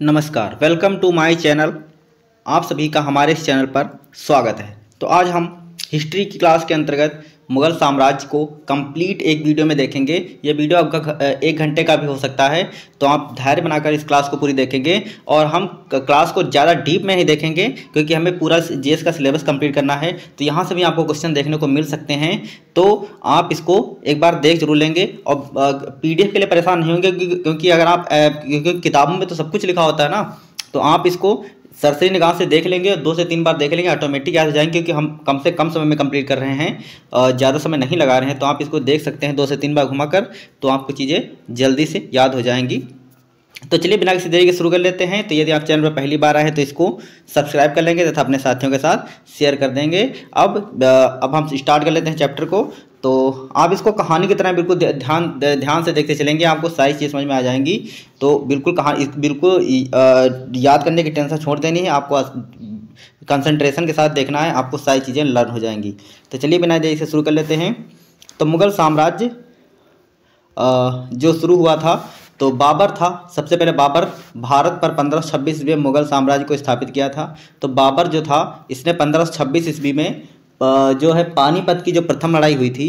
नमस्कार, welcome to my channel. आप सभी का हमारे इस चैनल पर स्वागत है। तो आज हम हिस्ट्री की क्लास के अंतर्गत मुग़ल साम्राज्य को कंप्लीट एक वीडियो में देखेंगे। ये वीडियो आपका 1 घंटे का भी हो सकता है, तो आप धैर्य बनाकर इस क्लास को पूरी देखेंगे। और हम क्लास को ज़्यादा डीप में ही देखेंगे क्योंकि हमें पूरा जीएस का सिलेबस कंप्लीट करना है। तो यहाँ से भी आपको क्वेश्चन देखने को मिल सकते हैं, तो आप इसको एक बार देख जरूर लेंगे। और पीडीएफ के लिए परेशान नहीं होंगे क्योंकि अगर आप क्योंकि किताबों में तो सब कुछ लिखा होता है ना, तो आप इसको सरसरी निगाह से देख लेंगे और 2 से 3 बार देख लेंगे, ऑटोमेटिक याद हो जाएंगे क्योंकि हम कम से कम समय में कंप्लीट कर रहे हैं, ज़्यादा समय नहीं लगा रहे हैं। तो आप इसको देख सकते हैं 2 से 3 बार घुमाकर, तो आपको चीज़ें जल्दी से याद हो जाएंगी। तो चलिए बिना किसी देरी के शुरू कर लेते हैं। तो यदि आप चैनल पर पहली बार आए हैं तो इसको सब्सक्राइब कर लेंगे तथा अपने साथियों के साथ शेयर कर देंगे। अब हम स्टार्ट कर लेते हैं चैप्टर को। तो आप इसको कहानी की तरह बिल्कुल ध्यान से देखते चलेंगे, आपको सारी चीज़ समझ में आ जाएंगी। तो बिल्कुल याद करने की टेंशन छोड़ देनी है, आपको कंसंट्रेशन के साथ देखना है, आपको सारी चीज़ें लर्न हो जाएंगी। तो चलिए बिना देरी से शुरू कर लेते हैं। तो मुग़ल साम्राज्य जो शुरू हुआ था, तो बाबर था। सबसे पहले बाबर भारत पर 1526 ईस्वी में मुग़ल साम्राज्य को स्थापित किया था। तो बाबर जो था, इसने 1526 ईस्वी में जो है पानीपत की जो प्रथम लड़ाई हुई थी,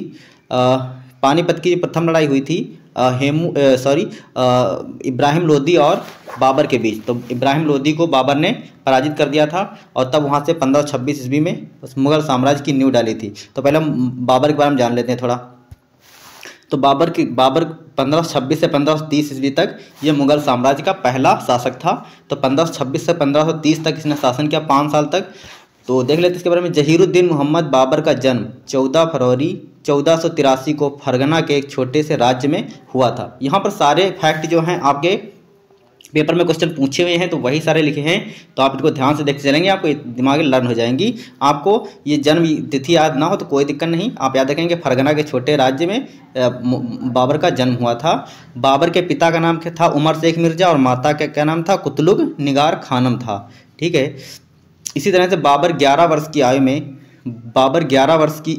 इब्राहिम लोदी और बाबर के बीच। तो इब्राहिम लोदी को बाबर ने पराजित कर दिया था और तब वहाँ से 1526 ईस्वी में उस मुग़ल साम्राज्य की नींव डाली थी। तो पहले हम बाबर के बारे में जान लेते हैं थोड़ा। तो बाबर 1526 से 1530 ईस्वी तक ये मुग़ल साम्राज्य का पहला शासक था। तो 1526 से 1530 तक इसने शासन किया, 5 साल तक। तो देख लेते इसके बारे में। जहीरुद्दीन मोहम्मद बाबर का जन्म 14 फरवरी 1483 को फरगना के एक छोटे से राज्य में हुआ था। यहाँ पर सारे फैक्ट जो हैं आपके पेपर में क्वेश्चन पूछे हुए हैं, तो वही सारे लिखे हैं। तो आप इनको ध्यान से देखते चलेंगे, आपको दिमाग में लर्न हो जाएंगी। आपको ये जन्म तिथि याद ना हो तो कोई दिक्कत नहीं, आप याद रखेंगे फरगना के छोटे राज्य में बाबर का जन्म हुआ था। बाबर के पिता का नाम था उमर शेख मिर्जा और माता का क्या नाम था, कुतलुग निगार खानम था। ठीक है। इसी तरह से बाबर 11 वर्ष की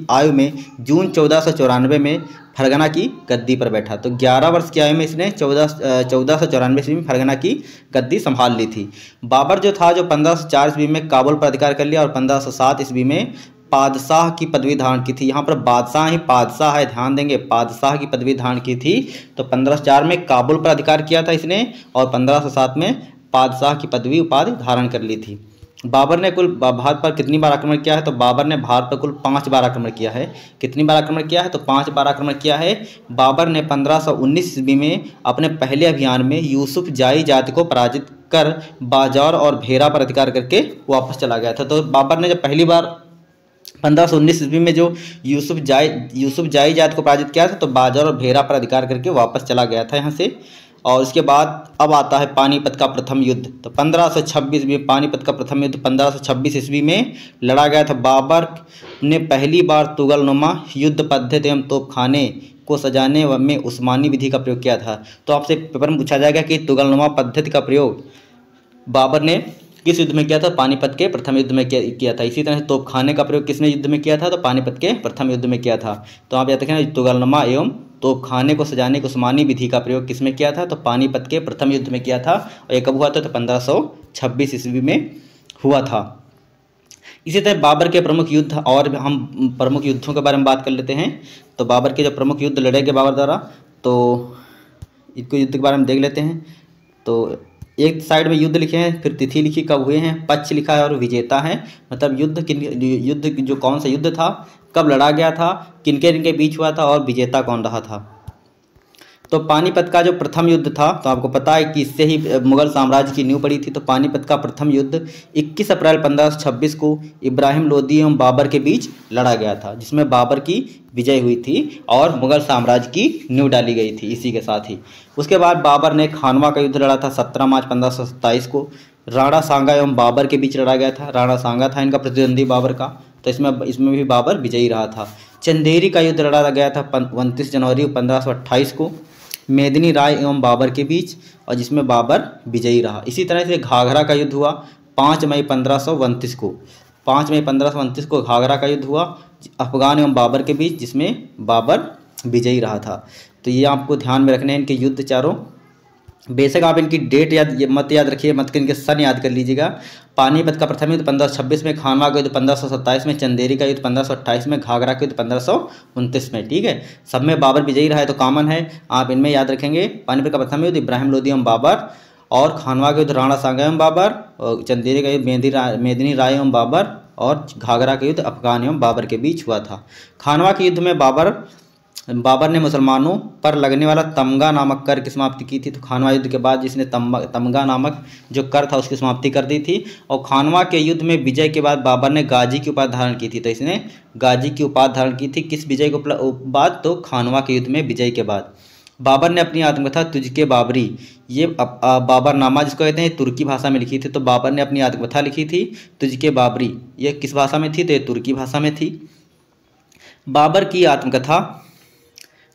आयु में जून 1494 में फरगना की गद्दी पर बैठा। तो 11 वर्ष की आयु में इसने 1494 ईस्वी में फरगना की गद्दी संभाल ली थी। बाबर जो था, जो 1504 ईस्वी में काबुल पर अधिकार कर लिया और 1507 ईस्वी में बादशाह की पदवी धारण की थी। यहाँ पर बादशाह ही बादशाह है, ध्यान देंगे, बादशाह की पदवी धारण की थी। तो 1504 में काबुल पर अधिकार किया था इसने और 1507 में बादशाह की पदवी उपाधि धारण कर ली थी। बाबर ने कुल भारत पर कितनी बार आक्रमण किया है? तो बाबर ने भारत पर कुल 5 बार आक्रमण किया है। कितनी बार आक्रमण किया है? तो 5 बार आक्रमण किया है। बाबर ने 1519 ईस्वी में अपने पहले अभियान में यूसुफ जाई जाति को पराजित कर बाजार और भेरा पर अधिकार करके वापस चला गया था। तो बाबर ने जब पहली बार 1519 ईस्वी में जो यूसुफ जाई जाति को पराजित किया था, तो बाजार और भेरा पर अधिकार करके वापस चला गया था यहाँ से। और उसके बाद अब आता है पानीपत का प्रथम युद्ध। तो 1526 में पानीपत का प्रथम युद्ध 1526 ईस्वी में लड़ा गया था। बाबर ने पहली बार तुगलनुमा युद्ध पद्धति एवं तोपखाने को सजाने में उस्मानी विधि का प्रयोग किया था। तो आपसे पेपर में पूछा जाएगा कि तुगलनुमा पद्धति का प्रयोग बाबर ने किस युद्ध में किया था? पानीपत के प्रथम युद्ध में किया था। इसी तरह से तोपखाने का प्रयोग किसने युद्ध में किया था? तो पानीपत के प्रथम युद्ध में किया था। तो आप याद रखें, तुगलनुमा एवं तोपखाने को सजाने को उस्मानी विधि का प्रयोग किसमें किया था? तो पानीपत के प्रथम युद्ध में किया था। और ये कब हुआ था? तो 1526 ईस्वी में हुआ था। इसी तरह बाबर के प्रमुख युद्ध, और हम प्रमुख युद्धों के बारे में बात कर लेते हैं। तो बाबर के जो प्रमुख युद्ध लड़े गए बाबर द्वारा, तो इनको युद्ध के बारे में देख लेते हैं। तो एक साइड में युद्ध लिखे हैं, फिर तिथि लिखी, कब हुए हैं, पक्ष लिखा है और विजेता है। मतलब युद्ध जो कौन सा युद्ध था, कब लड़ा गया था, किनके बीच हुआ था और विजेता कौन रहा था। तो पानीपत का जो प्रथम युद्ध था, तो आपको पता है कि इससे ही मुग़ल साम्राज्य की नींव पड़ी थी। तो पानीपत का प्रथम युद्ध 21 अप्रैल 1526 को इब्राहिम लोदी एवं बाबर के बीच लड़ा गया था, जिसमें बाबर की विजय हुई थी और मुग़ल साम्राज्य की नींव डाली गई थी इसी के साथ ही। उसके बाद बाबर ने खानवा का युद्ध लड़ा था 17 मार्च 1527 को। राणा सांगा एवं बाबर के बीच लड़ा गया था। राणा सांगा था इनका प्रतिद्वंदी बाबर का, तो इसमें भी बाबर विजयी रहा था। चंदेरी का युद्ध लड़ा गया था 29 जनवरी 1528 को मेदिनी राय एवं बाबर के बीच, और जिसमें बाबर विजयी रहा। इसी तरह से घाघरा का युद्ध हुआ 5 मई 1529 को। 5 मई 1529 को घाघरा का युद्ध हुआ अफगान एवं बाबर के बीच, जिसमें बाबर विजयी रहा था। तो ये आपको ध्यान में रखने हैं इनके युद्ध चारों। बेशक आप इनकी डेट मत याद रखिए, मत इनके सन याद कर लीजिएगा। पानीपत का प्रथम युद्ध 1526 में, खानवा का युद्ध 1527 में, चंदेरी का युद्ध 1528 में, घाघरा का युद्ध 1529 में। ठीक है, सब में बाबर विजयी रहा है तो कॉमन है, आप इनमें याद रखेंगे। पानीपत का प्रथम युद्ध इब्राहिम लोदी एवं बाबर, और खानवा का युद्ध राणा सांगा एवं बाबर, और चंदेरी का युद्ध मेदिनी राय एवं बाबर, और घाघरा का युद्ध अफगान एवं बाबर के बीच हुआ था। खानवा के युद्ध में बाबर ने मुसलमानों पर लगने वाला तमगा नामक कर की समाप्ति की थी। तो खानवा युद्ध के बाद जिसने तमगा नामक जो कर था उसकी समाप्ति कर दी थी। और खानवा के युद्ध में विजय के बाद बाबर ने गाजी की उपाधि धारण की थी। तो इसने गाजी की उपाधि धारण की थी किस विजय को बाद? तो खानवा के युद्ध में विजय के बाद। बाबर ने अपनी आत्मकथा तुझके बाबरी, ये बाबरनामा जिसको कहते हैं, तुर्की भाषा में लिखी थी। तो बाबर ने अपनी आत्मकथा लिखी थी तुझके बाबरी, ये किस भाषा में थी? तो ये तुर्की भाषा में थी। बाबर की आत्मकथा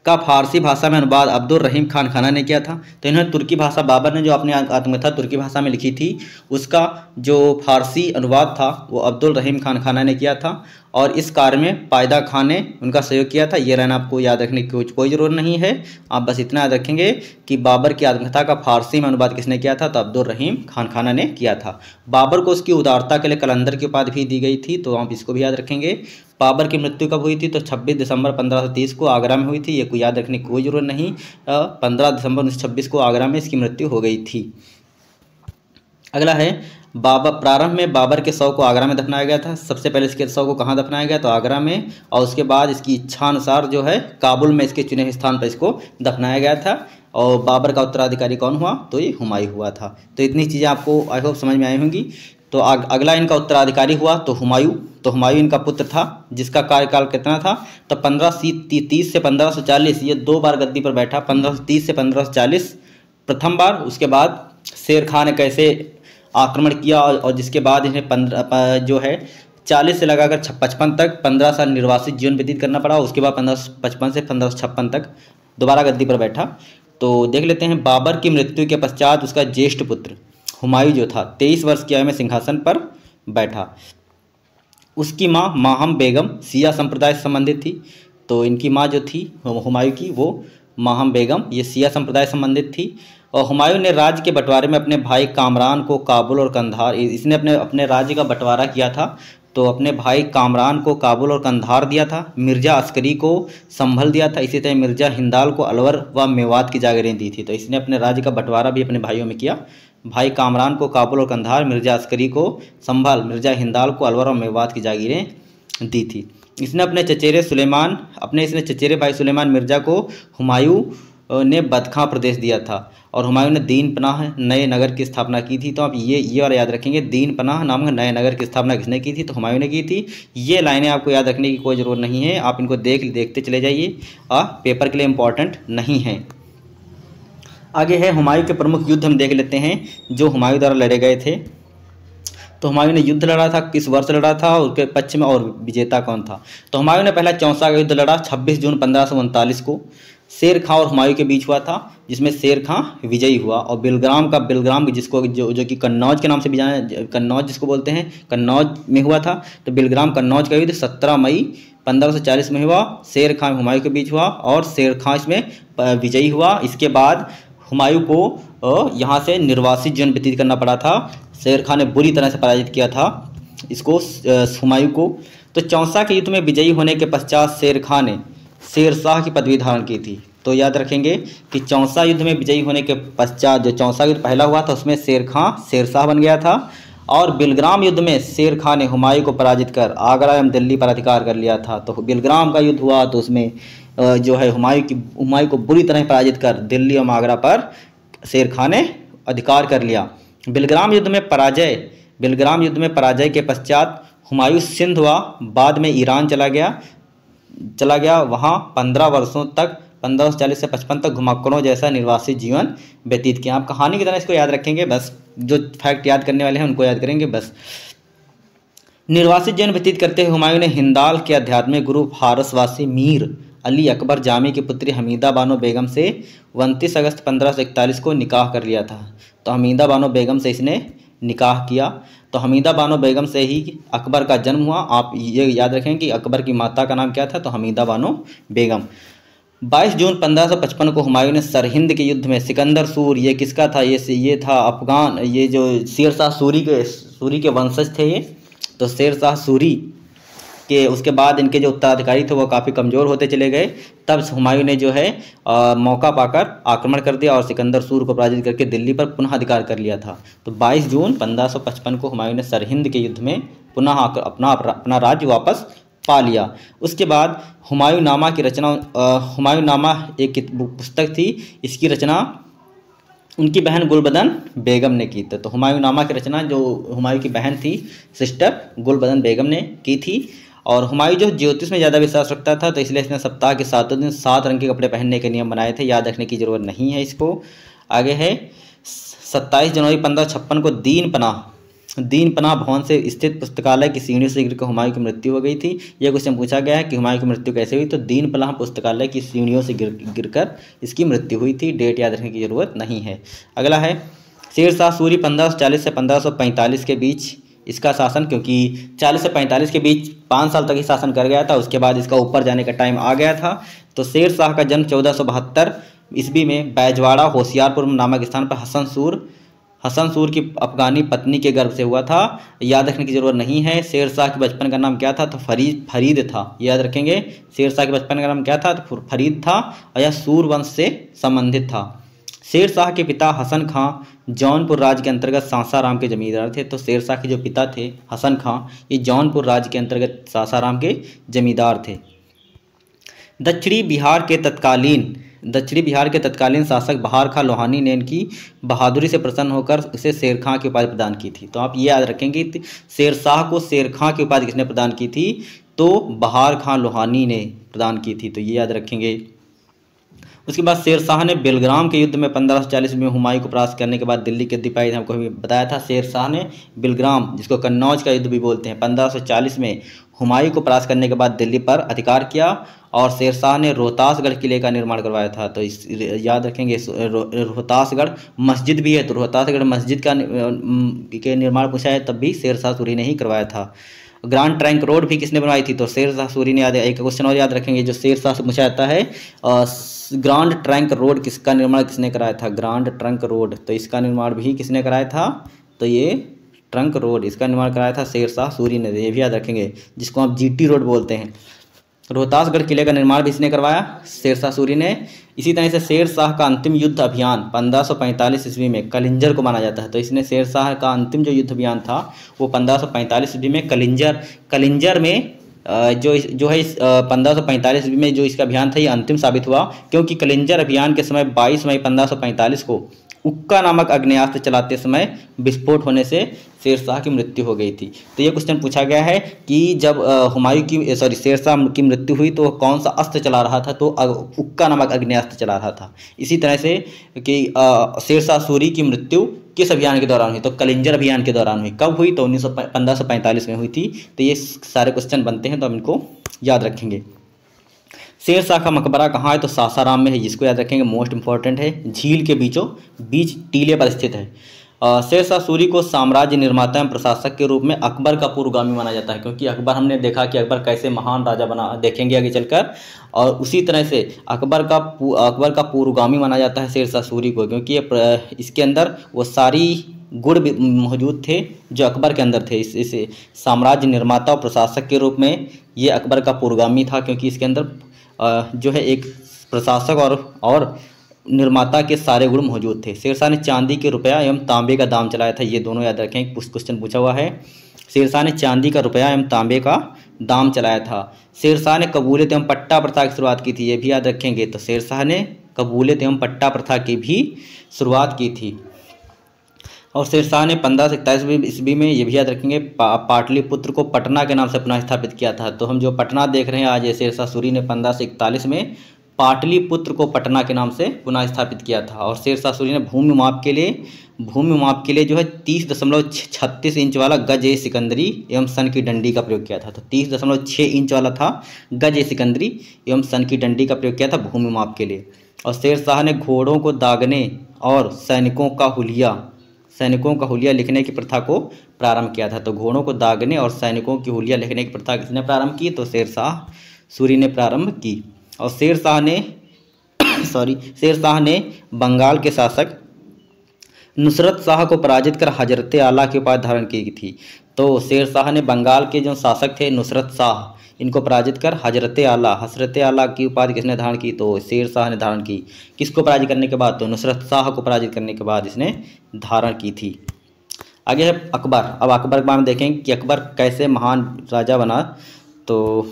का फारसी भाषा में अनुवाद अब्दुल रहीम खान खाना ने किया था। तो इन्होंने तुर्की भाषा, बाबर ने जो अपनी आत्मकथा तुर्की भाषा में लिखी थी उसका जो फारसी अनुवाद था वो अब्दुल रहीम खान खाना ने किया था। और इस कार्य में पायदा खान ने उनका सहयोग किया था। ये लाइन आपको याद रखने की कोई ज़रूरत नहीं है, आप बस इतना याद रखेंगे कि बाबर की आत्मकथा का फारसी में अनुवाद किसने किया था? तो अब्दुल रहीम खान खाना ने किया था। बाबर को उसकी उदारता के लिए कलंदर की उपाधि भी दी गई थी, तो आप इसको भी याद रखेंगे। बाबर की मृत्यु कब हुई थी? तो 26 दिसंबर 1530 को आगरा में हुई थी। ये कोई याद रखने की कोई ज़रूरत नहीं, 15 दिसंबर 1926 को आगरा में इसकी मृत्यु हो गई थी। अगला है प्रारंभ में बाबर के शव को आगरा में दफनाया गया था। सबसे पहले इसके शव को कहाँ दफनाया गया? तो आगरा में, और उसके बाद इसकी इच्छानुसार जो है काबुल में इसके चुने हुए स्थान पर इसको दफनाया गया था। और बाबर का उत्तराधिकारी कौन हुआ? तो ये हुमायूं हुआ था। तो इतनी चीज़ें आपको आई होप समझ में आई होंगी। तो अगला इनका उत्तराधिकारी हुआ तो हुमायूं। तो हुमायूं इनका पुत्र था जिसका कार्यकाल कितना था? तो 1530 से 1540, ये 2 बार गद्दी पर बैठा। 1530 से 1540 प्रथम बार, उसके बाद शेर खान ने कैसे आक्रमण किया और जिसके बाद इन्हें 40 से लगाकर 55 तक 15 साल निर्वासित जीवन व्यतीत करना पड़ा। उसके बाद 1555 से 1556 तक दोबारा गद्दी पर बैठा। तो देख लेते हैं, बाबर की मृत्यु के पश्चात उसका ज्येष्ठ पुत्र हुमायूं जो था 23 वर्ष की आयु में सिंहासन पर बैठा। उसकी माँ माहम बेगम सिया संप्रदाय से संबंधित थी। तो इनकी माँ जो थी हुमायूं की, वो माहम बेगम, ये सिया संप्रदाय से संबंधित थी। और हुमायूं ने राज्य के बंटवारे में अपने भाई कामरान को काबुल और कंधार, इसने अपने राज्य का बंटवारा किया था। तो अपने भाई कामरान को काबुल और कंधार दिया था। मिर्जा अस्करी को संभल दिया था। इसी तरह मिर्जा हिंदाल को अलवर व मेवात की जागीरें दी थी। तो इसने अपने राज्य का बंटवारा भी अपने भाइयों में किया। भाई कामरान को काबुल और कंधार, मिर्जा अस्करी को संभल, मिर्जा हिंदाल को अलवर और मेवात की जागीरें दी थी। इसने अपने चचेरे भाई सुलेमान मिर्जा को हुमायूं ने बदखां प्रदेश दिया था। और हुमायूं ने दीन पनाह नए नगर की स्थापना की थी। तो आप ये वाला याद रखेंगे, दीन पनाह नामक नए नगर की स्थापना किसने की थी? तो हुमायूं ने की थी। ये लाइनें आपको याद रखने की कोई ज़रूरत नहीं है, आप इनको देखते चले जाइए, पेपर के लिए इम्पॉर्टेंट नहीं है। आगे है हुमायूं के प्रमुख युद्ध, हम देख लेते हैं जो हुमायूं द्वारा लड़े गए थे। तो हुमायूं ने युद्ध लड़ा था, किस वर्ष लड़ा था, उसके पक्ष में और विजेता कौन था? तो हुमायूं ने पहला चौसा का युद्ध लड़ा 26 जून 1539 को। शेर खां और हुमायूं के बीच हुआ था, जिसमें शेर खां विजयी हुआ। और बिलग्राम जिसको जो कि कन्नौज के नाम से भी जाना, कन्नौज जिसको बोलते हैं, कन्नौज में हुआ था। तो बिलग्राम कन्नौज का युद्ध 17 मई 1540 में हुआ। शेर खां हुमायूं के बीच हुआ और शेर खां इसमें विजयी हुआ। इसके बाद हुमायूं को यहाँ से निर्वासित जीवन व्यतीत करना पड़ा था। शेर खां ने बुरी तरह से पराजित किया था इसको, हुमायूं को। तो चौसा के युद्ध में विजयी होने के पश्चात शेर खां ने शेरशाह की पदवी धारण की थी। तो याद रखेंगे कि चौसा युद्ध में विजयी होने के पश्चात, जो चौसा युद्ध पहला हुआ था उसमें शेर खां शेरशाह बन गया था। और बिलग्राम युद्ध में शेर खां ने हुमायूं को पराजित कर आगरा एवं दिल्ली पर अधिकार कर लिया था। तो बिलग्राम का युद्ध हुआ तो उसमें जो है हुमायूं को बुरी तरह पराजित कर दिल्ली एवं आगरा पर शेर खां ने अधिकार कर लिया। बिलग्राम युद्ध में पराजय के पश्चात हुमायूं सिंध हुआ, बाद में ईरान चला गया। वहाँ 15 वर्षों तक 1540 से 55 तक घुमक्कड़ों जैसा निर्वासित जीवन व्यतीत किया। आप कहानी की तरह इसको याद रखेंगे, बस जो फैक्ट याद करने वाले हैं उनको याद करेंगे बस। निर्वासित जीवन व्यतीत करते हुए हुमायूं ने हिंदाल के आध्यात्मिक गुरु फारसवासी मीर अली अकबर जामी की पुत्री हमीदा बानो बेगम से 29 अगस्त 1541 को निकाह कर लिया था। तो हमीदा बानो बेगम से इसने निकाह किया। तो हमीदा बानो बेगम से ही अकबर का जन्म हुआ। आप ये याद रखें कि अकबर की माता का नाम क्या था? तो हमीदा बानो बेगम। 22 जून 1555 को हुमायूं ने सरहिंद के युद्ध में सिकंदर सूर, ये किसका था, ये था अफगान, ये जो शेर शाह सूरी के वंशज थे ये, तो शेर शाह सूरी के उसके बाद इनके जो उत्तराधिकारी थे वो काफ़ी कमज़ोर होते चले गए। तब हुमायूं ने जो है मौका पाकर आक्रमण कर दिया और सिकंदर सूर को पराजित करके दिल्ली पर पुनः अधिकार कर लिया था। तो 22 जून 1555 को हुमायूं ने सरहिंद के युद्ध में पुनः अपना राज्य वापस पा लिया। उसके बाद हुमायूं नामा की रचना, हुमायूं नामा एक पुस्तक थी, इसकी रचना उनकी बहन गुलबदन बेगम ने की। तो हुमायूं नामा की रचना जो हुमायूं की बहन थी, सिस्टर गुलबदन बेगम ने की थी। और हुमायूं जो ज्योतिष में ज़्यादा विश्वास रखता था, तो इसलिए इसने सप्ताह के 7 दिन 7 रंग के कपड़े पहनने के नियम बनाए थे, याद रखने की ज़रूरत नहीं है इसको। आगे है 27 जनवरी 1556 को दीन पनाह भवन से स्थित पुस्तकालय की सीढ़ियों से गिरकर हुमायूं की मृत्यु हो गई थी। यह क्वेश्चन पूछा गया है कि हुमायूं की मृत्यु कैसे हुई, तो दीन पनाह पुस्तकालय की सीढ़ियों से गिरकर इसकी मृत्यु हुई थी। डेट याद रखने की जरूरत नहीं है। अगला है शेर शाह सूरी 1540 से 1545 के बीच इसका शासन, क्योंकि 40 से 45 के बीच 5 साल तक ही शासन कर गया था, उसके बाद इसका ऊपर जाने का टाइम आ गया था। तो शेर शाह का जन्म 1472 ईस्वी में बैजवाड़ा होशियारपुर नामक स्थान पर हसन सूर की अफगानी पत्नी के गर्भ से हुआ था। याद रखने की जरूरत नहीं है। शेर शाह के बचपन का नाम क्या था, तो फरीद था। याद रखेंगे शेर शाह के बचपन का नाम क्या था, तो फरीद था और यह सूर वंश से संबंधित था। शेर शाह के पिता हसन खां जौनपुर राज्य के अंतर्गत सासाराम के जमींदार थे। तो शेर शाह के जो पिता थे हसन खां, ये जौनपुर राज्य के अंतर्गत सासाराम के जमींदार थे। दक्षिणी बिहार के तत्कालीन शासक बहार खां लोहानी ने इनकी बहादुरी से प्रसन्न होकर उसे शेर खां की उपाधि प्रदान की थी। तो आप ये याद रखेंगे शेर शाह को शेर खां की उपाधि किसने प्रदान की थी, तो बहार खां लोहानी ने प्रदान की थी। तो ये याद रखेंगे। उसके बाद शेर शाह ने बेलग्राम के युद्ध में 1540 में हुमायूं को परास्त करने के बाद दिल्ली की गद्दी पाई थी। हमको भी बताया था शेर शाह ने बेलग्राम, जिसको कन्नौज का युद्ध भी बोलते हैं, 1540 में हुमायूं को परास्त करने के बाद दिल्ली पर अधिकार किया और शेर शाह ने रोहतासगढ़ किले का निर्माण करवाया था। तो इस याद रखेंगे रोहतासगढ़ मस्जिद भी है, तो रोहतासगढ़ मस्जिद के निर्माण पूछा है तब भी शेर शाह सूरी ने ही करवाया था। ग्रांड ट्रंक रोड भी किसने बनवाई थी, तो शेर शाह सूरी ने। एक क्वेश्चन और याद रखेंगे जो शेर शाह से पूछा जाता है, ग्रांड ट्रंक रोड किसका निर्माण किसने कराया था, ग्रांड ट्रंक रोड, तो इसका निर्माण भी किसने कराया था, तो ये ट्रंक रोड इसका निर्माण कराया था शेर शाह सूरी ने। ये भी याद रखेंगे, जिसको आप जीटी रोड बोलते हैं। रोहतासगढ़ किले का निर्माण भी इसने करवाया, शेर शाह सूरी ने। इसी तरह से शेर शाह का अंतिम युद्ध अभियान 1545 ईस्वी में कलिंजर को माना जाता है। तो इसने शेर शाह का अंतिम जो युद्ध अभियान था वो 1545 ईस्वी में कलिंजर में जो है 1545 ईस्वी में जो इसका अभियान था ये अंतिम साबित हुआ, क्योंकि कलिंजर अभियान के समय 22 मई 1545 को उक्का नामक आग्नेयास्त्र चलाते समय विस्फोट होने से शेर शाह की मृत्यु हो गई थी। तो ये क्वेश्चन पूछा गया है कि जब शेर शाह की मृत्यु हुई तो कौन सा अस्त्र चला रहा था, तो उक्का नामक आग्नेयास्त्र चला रहा था। इसी तरह से कि शेर शाह सूरी की मृत्यु किस अभियान के दौरान हुई, तो कलिंजर अभियान के दौरान हुई। कब हुई, तो 1545 में हुई थी। तो ये सारे क्वेश्चन बनते हैं, तो हम इनको याद रखेंगे। शेर शाह का मकबरा कहाँ है, तो सासाराम में है, जिसको याद रखेंगे, मोस्ट इंपॉर्टेंट है। झील के बीचों बीच टीले पर स्थित है। शेर शाह सूरी को साम्राज्य निर्माता एवं प्रशासक के रूप में अकबर का पूर्वगामी माना जाता है, क्योंकि अकबर, हमने देखा कि अकबर कैसे महान राजा बना, देखेंगे आगे चलकर। और उसी तरह से अकबर का पूर्वगामी माना जाता है शेर शाह सूरी को, क्योंकि इसके अंदर वो सारी गुण मौजूद थे जो अकबर के अंदर थे। इस साम्राज्य निर्माता और प्रशासक के रूप में ये अकबर का पूर्वगामी था, क्योंकि इसके अंदर जो है एक प्रशासक और निर्माता के सारे गुण मौजूद थे। शेर शाह ने चांदी के रुपया एवं तांबे का दाम चलाया था, ये दोनों याद रखें, क्वेश्चन पूछा हुआ है। शेर शाह ने चांदी का रुपया एवं तांबे का दाम चलाया था। शेर शाह ने कबूलियत एवं पट्टा प्रथा की शुरुआत की थी, ये भी याद रखेंगे। तो शेर शाह ने कबूलियत एवं पट्टा प्रथा की भी शुरुआत की थी। और शेर शाह ने 1541 ईस्वी में, ये भी याद रखेंगे, पाटलिपुत्र को पटना के नाम से पुनः स्थापित किया था। तो हम जो पटना देख रहे हैं आज, शेर शाह सूरी ने 1541 में पाटलिपुत्र को पटना के नाम से पुनः स्थापित किया था। और शेर शाह सूरी ने भूमि माप के लिए जो है 30.36 इंच वाला गज ए सिकंदरी एवं सन की डंडी का प्रयोग किया था। तो 30.6 इंच वाला था गज ए सिकंदरी एवं सन की डंडी का प्रयोग किया था भूमि माप के लिए। और शेर शाह ने घोड़ों को दागने और सैनिकों का हुलिया लिखने की प्रथा को प्रारंभ किया था। तो घोड़ों को दागने और सैनिकों की हुलिया लिखने की प्रथा किसने प्रारंभ की, तो शेर शाह सूरी ने प्रारंभ की। और शेर शाह ने शेर शाह ने बंगाल के शासक नुसरत शाह को पराजित कर हजरत आला की उपाधि धारण की थी। तो शेर शाह ने बंगाल के जो शासक थे नुसरत शाह, इनको पराजित कर हजरत आला की उपाधि किसने धारण की? तो शेर शाह ने धारण की। किसको पराजित करने के बाद? तो नुसरत शाह को पराजित करने के बाद इसने धारण की थी। आगे है अकबर। अब अकबर के बारे में देखें कि अकबर कैसे महान राजा बना। तो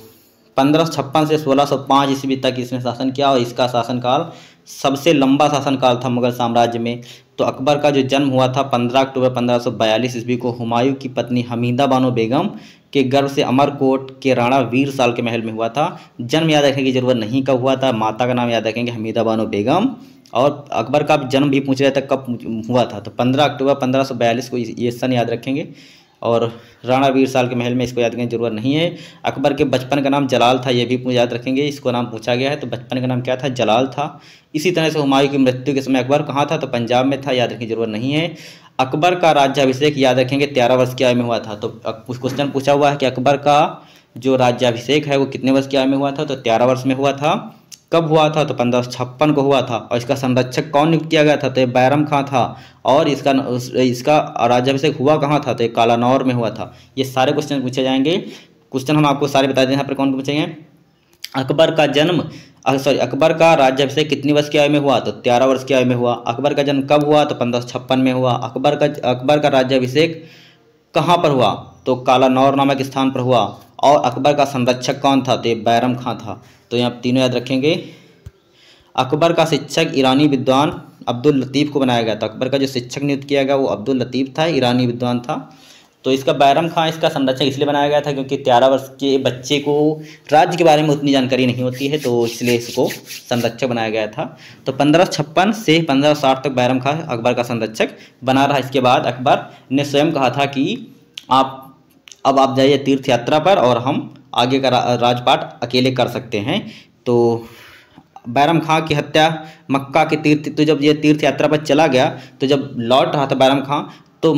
1556 से 1605 ईस्वी तक इसने शासन किया और इसका शासनकाल सबसे लंबा शासनकाल था मुगल साम्राज्य में। तो अकबर का जो जन्म हुआ था 15 अक्टूबर 1542 ईस्वी को हुमायूं की पत्नी हमीदा बानो बेगम के गर्भ से अमरकोट के राणा वीर साल के महल में हुआ था। जन्म याद रखने की जरूरत नहीं, कब हुआ था, माता का नाम याद रखेंगे हमीदा बानो बेगम। और अकबर का जन्म भी पूछ रहे थे कब हुआ था, तो 15 अक्टूबर 1542 को ये सन याद रखेंगे। और राणा वीर साल के महल में, इसको याद करने की जरूरत नहीं है। अकबर के बचपन का नाम जलाल था, ये भी याद रखेंगे, इसको नाम पूछा गया है, तो बचपन का नाम क्या था? जलाल था। इसी तरह से हुमायूं की मृत्यु के समय अकबर कहाँ था? तो पंजाब में था, याद रखने की जरूरत नहीं है। अकबर का राज्याभिषेक याद रखेंगे 13 वर्ष की आयु में हुआ था। तो कुछ क्वेश्चन पूछा हुआ है कि अकबर का जो राज्याभिषेक है वो कितने वर्ष की आयु में हुआ था? तो 13 वर्ष में हुआ था। कब हुआ था? तो 1556 को हुआ था। और इसका संरक्षक कौन नियुक्त किया गया था? तो ये बैरम खां था। और इसका राज्याभिषेक हुआ कहाँ था? तो ये कालानौर में हुआ था। ये सारे क्वेश्चन पूछे जाएंगे। क्वेश्चन हम आपको सारे बता दें यहाँ पर कौन पूछेंगे। अकबर का राज्याभिषेक कितनी वर्ष की आयु में हुआ? तो 13 वर्ष की आयु में हुआ। अकबर का जन्म कब हुआ? तो 1556 में हुआ। अकबर का राज्याभिषेक कहाँ पर हुआ? तो कालानौर नामक स्थान पर हुआ। और अकबर का संरक्षक कौन था? तो ये बैरम खां था। तो यहाँ तीनों याद रखेंगे। अकबर का शिक्षक ईरानी विद्वान अब्दुल लतीफ़ को बनाया गया था। अकबर का जो शिक्षक नियुक्त किया गया वो अब्दुल लतीफ़ था, ईरानी विद्वान था। तो इसका बैरम खां इसका संरक्षक इसलिए बनाया गया था क्योंकि 13 वर्ष के बच्चे को राज्य के बारे में उतनी जानकारी नहीं होती है, तो इसलिए इसको संरक्षक बनाया गया था। तो 1556 से 1560 तक बैरम खां अकबर का संरक्षक बना रहा। इसके बाद अकबर ने स्वयं कहा था कि अब आप जाइए तीर्थ यात्रा पर और हम आगे का राजपाट अकेले कर सकते हैं। तो बैरम खां की हत्या मक्का के जब ये तीर्थ यात्रा पर चला गया, तो जब लौट रहा था बैरम खां, तो